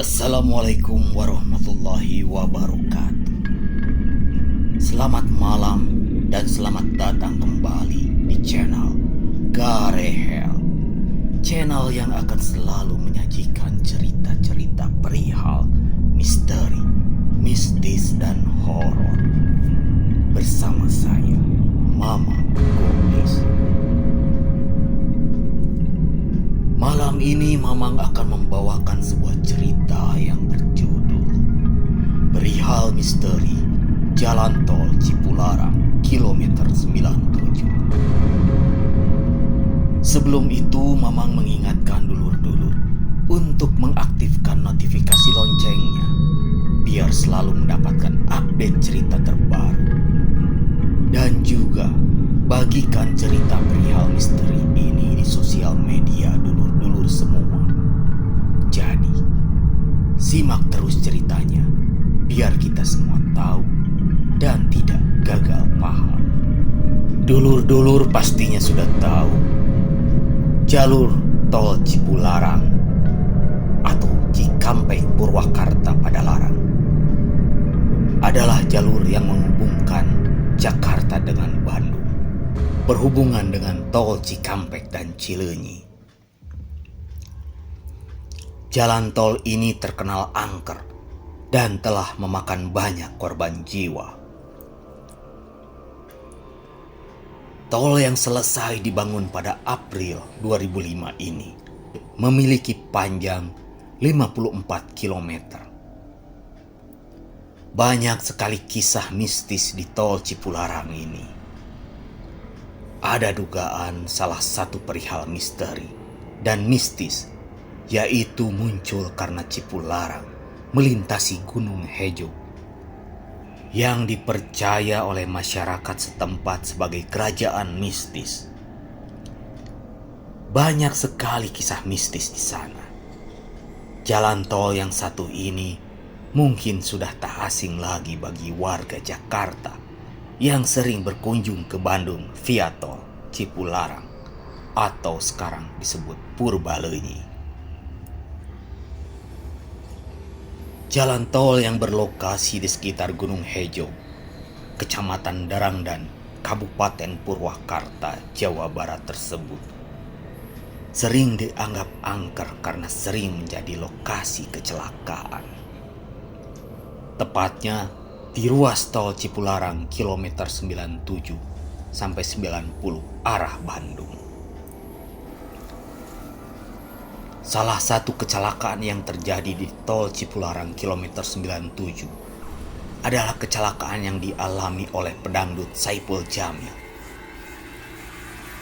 Assalamualaikum warahmatullahi wabarakatuh. Selamat malam dan selamat datang kembali di channel Garehel, channel yang akan selalu menyajikan cerita-cerita perihal misteri, mistis dan horor. Bersama saya, Mama Gomis. Malam ini Mamang akan membawakan sebuah cerita yang berjudul Perihal Misteri Jalan Tol Cipularang Kilometer 97. Sebelum itu Mamang mengingatkan dulur-dulur untuk mengaktifkan notifikasi loncengnya biar selalu mendapatkan update cerita terbaru. Dan juga bagikan cerita perihal misteri ini di sosial media dulur-dulur semua. Jadi, simak terus ceritanya biar kita semua tahu dan tidak gagal paham. Dulur-dulur pastinya sudah tahu jalur tol Cipularang atau Cikampek Purwakarta Padalarang adalah jalur yang menghubungkan Jakarta dengan Bandung, berhubungan dengan tol Cikampek dan Cileunyi. Jalan tol ini terkenal angker dan telah memakan banyak korban jiwa. Tol yang selesai dibangun pada April 2005 ini memiliki panjang 54 km. Banyak sekali kisah mistis di tol Cipularang ini. Ada dugaan salah satu perihal misteri dan mistis, yaitu muncul karena Cipularang melintasi Gunung Hejo yang dipercaya oleh masyarakat setempat sebagai kerajaan mistis. Banyak sekali kisah mistis di sana. Jalan tol yang satu ini mungkin sudah tak asing lagi bagi warga Jakarta yang sering berkunjung ke Bandung via tol Cipularang atau sekarang disebut Purbalunyi. Jalan tol yang berlokasi di sekitar Gunung Hejo, Kecamatan Darangdan, Kabupaten Purwakarta, Jawa Barat tersebut sering dianggap angker karena sering menjadi lokasi kecelakaan. Tepatnya di ruas tol Cipularang kilometer 97 sampai 90 arah Bandung. Salah satu kecelakaan yang terjadi di tol Cipularang kilometer 97 adalah kecelakaan yang dialami oleh pedangdut Saipul Jamil.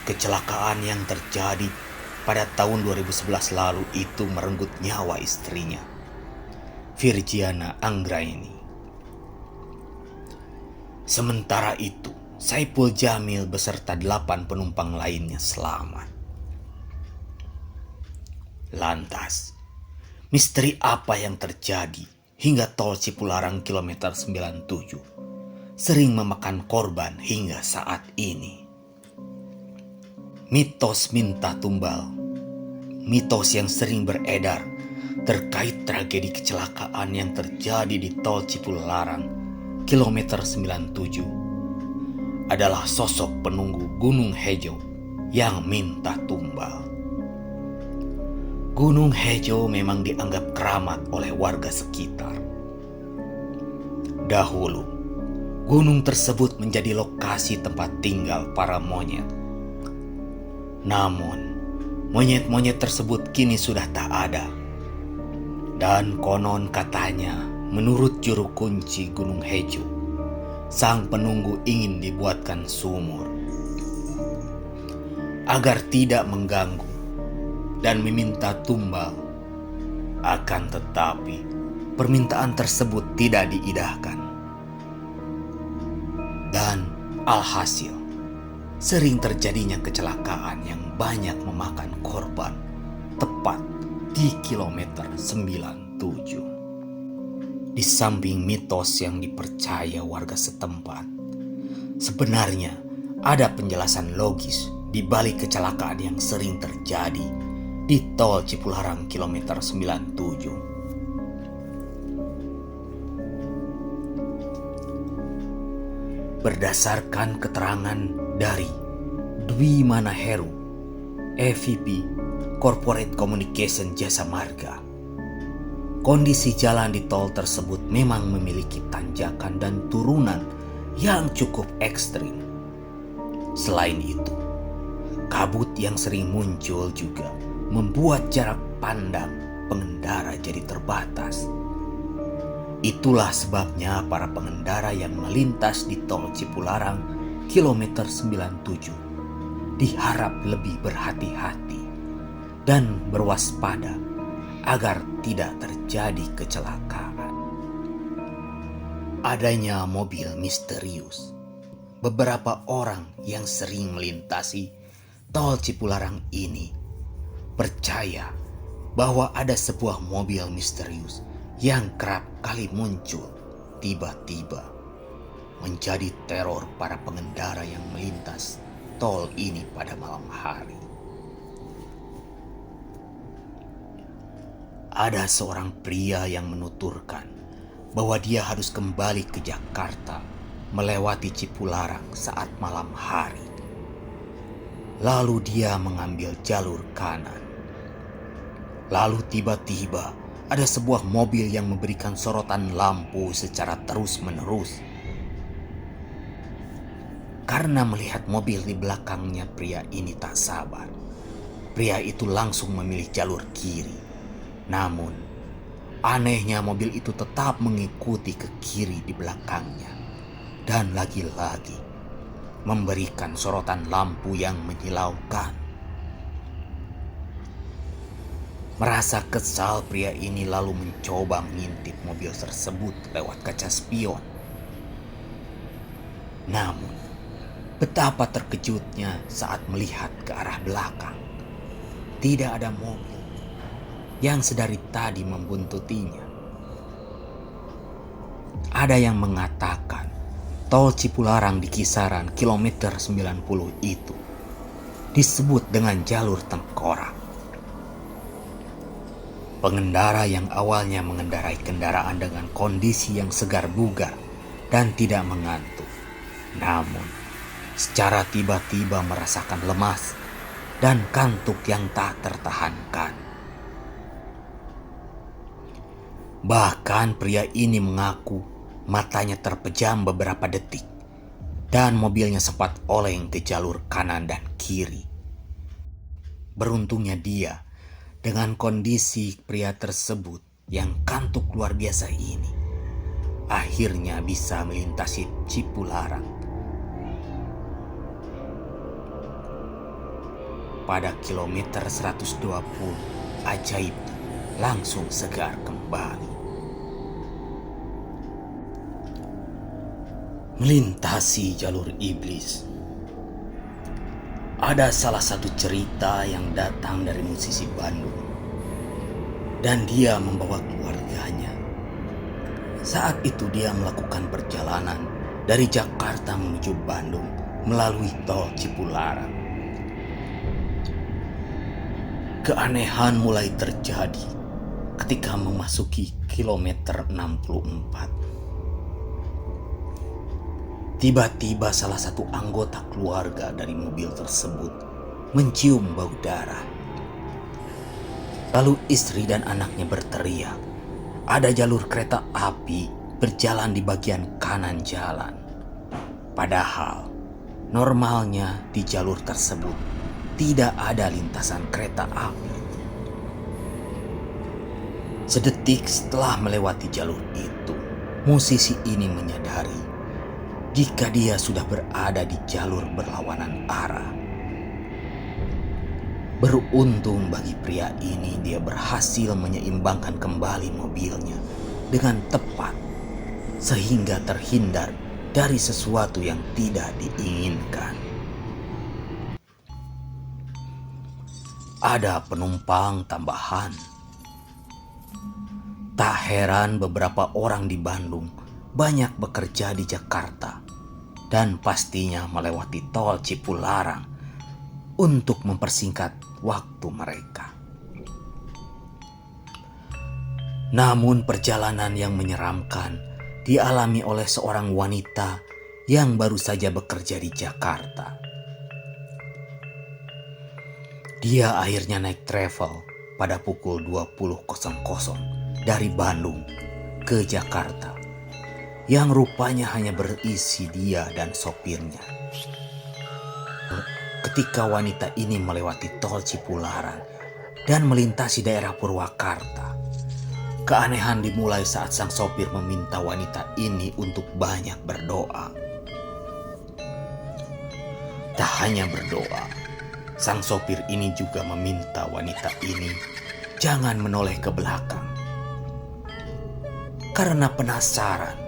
Kecelakaan yang terjadi pada tahun 2011 lalu itu merenggut nyawa istrinya, Virgiana Anggraini. Sementara itu, Saipul Jamil beserta 8 penumpang lainnya selamat. Lantas, misteri apa yang terjadi hingga tol Cipularang kilometer 97 sering memakan korban hingga saat ini? Mitos minta tumbal, mitos yang sering beredar terkait tragedi kecelakaan yang terjadi di tol Cipularang kilometer 97 adalah sosok penunggu Gunung Hejo yang minta tumbal. Gunung Hejo memang dianggap keramat oleh warga sekitar. Dahulu, gunung tersebut menjadi lokasi tempat tinggal para monyet. Namun, monyet-monyet tersebut kini sudah tak ada. Dan konon katanya, menurut juru kunci Gunung Hejo, sang penunggu ingin dibuatkan sumur agar tidak mengganggu dan meminta tumbal. Akan tetapi, permintaan tersebut tidak diidahkan. Dan alhasil, sering terjadinya kecelakaan yang banyak memakan korban tepat di kilometer 97. Di samping mitos yang dipercaya warga setempat, sebenarnya ada penjelasan logis di balik kecelakaan yang sering terjadi di tol Cipularang kilometer 97. Berdasarkan keterangan dari Dwi Manaheru, EVP Corporate Communication Jasa Marga, kondisi jalan di tol tersebut memang memiliki tanjakan dan turunan yang cukup ekstrim. Selain itu, kabut yang sering muncul juga membuat jarak pandang pengendara jadi terbatas. Itulah sebabnya para pengendara yang melintas di tol Cipularang kilometer 97 diharap lebih berhati-hati dan berwaspada agar tidak terjadi kecelakaan. Adanya mobil misterius. Beberapa orang yang sering melintasi tol Cipularang ini percaya bahwa ada sebuah mobil misterius yang kerap kali muncul tiba-tiba, menjadi teror para pengendara yang melintas tol ini pada malam hari. Ada seorang pria yang menuturkan bahwa dia harus kembali ke Jakarta melewati Cipularang saat malam hari. Lalu dia mengambil jalur kanan. Lalu tiba-tiba ada sebuah mobil yang memberikan sorotan lampu secara terus-menerus. Karena melihat mobil di belakangnya, pria ini tak sabar. Pria itu langsung memilih jalur kiri. Namun, anehnya mobil itu tetap mengikuti ke kiri di belakangnya. Dan lagi-lagi memberikan sorotan lampu yang menyilaukan. Merasa kesal, pria ini lalu mencoba mengintip mobil tersebut lewat kaca spion. Namun, betapa terkejutnya saat melihat ke arah belakang. Tidak ada mobil yang sedari tadi membuntutinya. Ada yang mengatakan tol Cipularang di kisaran kilometer 90 itu disebut dengan jalur tengkorak. Pengendara yang awalnya mengendarai kendaraan dengan kondisi yang segar bugar dan tidak mengantuk, namun secara tiba-tiba merasakan lemas dan kantuk yang tak tertahankan. Bahkan pria ini mengaku matanya terpejam beberapa detik dan mobilnya sempat oleng ke jalur kanan dan kiri. Beruntungnya dia, dengan kondisi pria tersebut yang kantuk luar biasa ini, akhirnya bisa melintasi Cipularang. Pada kilometer 120, ajaib langsung segar kembali. Melintasi jalur iblis. Ada salah satu cerita yang datang dari musisi Bandung, dan dia membawa keluarganya. Saat itu dia melakukan perjalanan dari Jakarta menuju Bandung melalui tol Cipularang. Keanehan mulai terjadi ketika memasuki kilometer 64. Tiba-tiba salah satu anggota keluarga dari mobil tersebut mencium bau darah. Lalu istri dan anaknya berteriak. Ada jalur kereta api berjalan di bagian kanan jalan. Padahal normalnya di jalur tersebut tidak ada lintasan kereta api. Sedetik setelah melewati jalur itu, musisi ini menyadari jika dia sudah berada di jalur berlawanan arah. Beruntung bagi pria ini, dia berhasil menyeimbangkan kembali mobilnya dengan tepat sehingga terhindar dari sesuatu yang tidak diinginkan. Ada penumpang tambahan. Tak heran beberapa orang di Bandung banyak bekerja di Jakarta dan pastinya melewati tol Cipularang untuk mempersingkat waktu mereka. Namun perjalanan yang menyeramkan dialami oleh seorang wanita yang baru saja bekerja di Jakarta. Dia akhirnya naik travel pada pukul 20.00 dari Bandung ke Jakarta, yang rupanya hanya berisi dia dan sopirnya. Ketika wanita ini melewati tol Cipularang dan melintasi daerah Purwakarta, keanehan dimulai saat sang sopir meminta wanita ini untuk banyak berdoa. Tak hanya berdoa, sang sopir ini juga meminta wanita ini jangan menoleh ke belakang. Karena penasaran,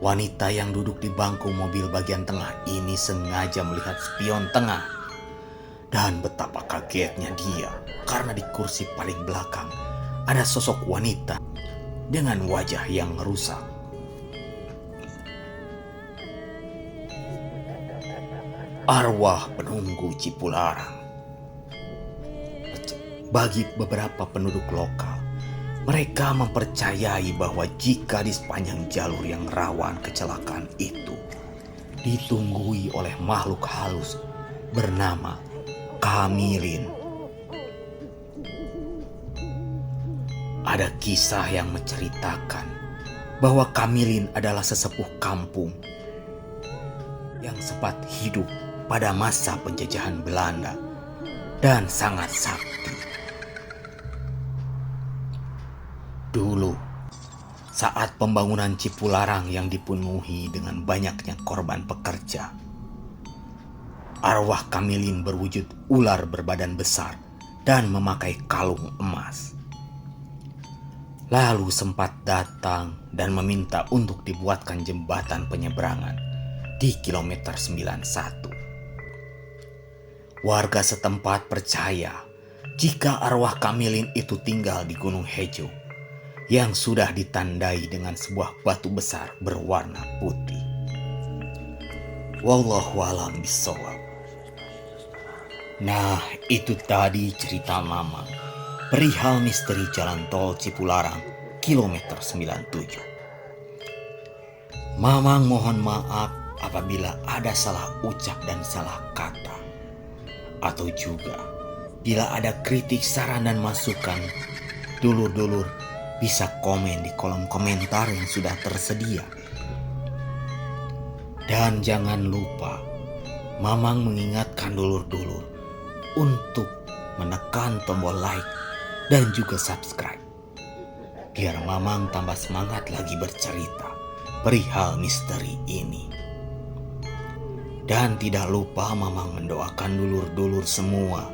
wanita yang duduk di bangku mobil bagian tengah ini sengaja melihat spion tengah. Dan betapa kagetnya dia karena di kursi paling belakang ada sosok wanita dengan wajah yang rusak. Arwah penunggu Cipularang. Bagi beberapa penduduk lokal, mereka mempercayai bahwa jika di sepanjang jalur yang rawan kecelakaan itu ditunggui oleh makhluk halus bernama Kamilin. Ada kisah yang menceritakan bahwa Kamilin adalah sesepuh kampung yang sempat hidup pada masa penjajahan Belanda dan sangat sakti. Dulu, saat pembangunan Cipularang yang dipenuhi dengan banyaknya korban pekerja, arwah Kamilin berwujud ular berbadan besar dan memakai kalung emas. Lalu sempat datang dan meminta untuk dibuatkan jembatan penyeberangan di kilometer 91. Warga setempat percaya jika arwah Kamilin itu tinggal di Gunung Hejo yang sudah ditandai dengan sebuah batu besar berwarna putih. Wallahu a'lam bishawab. Nah, itu tadi cerita Mamang perihal misteri jalan tol Cipularang kilometer 97. Mamang mohon maaf apabila ada salah ucap dan salah kata, atau juga bila ada kritik, saran dan masukan, dulur-dulur bisa komen di kolom komentar yang sudah tersedia. Dan jangan lupa, Mamang mengingatkan dulur-dulur untuk menekan tombol like dan juga subscribe, biar Mamang tambah semangat lagi bercerita perihal misteri ini. Dan tidak lupa Mamang mendoakan dulur-dulur semua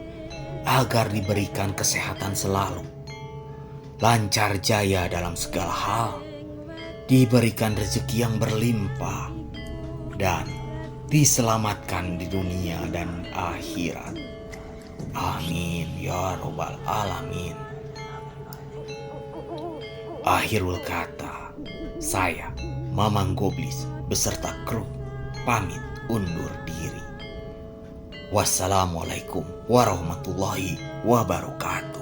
agar diberikan kesehatan selalu, lancar jaya dalam segala hal, diberikan rezeki yang berlimpah, dan diselamatkan di dunia dan akhirat. Amin ya robbal alamin. Akhirul kata, saya Mamang Goblis beserta kru pamit undur diri. Wassalamualaikum warahmatullahi wabarakatuh.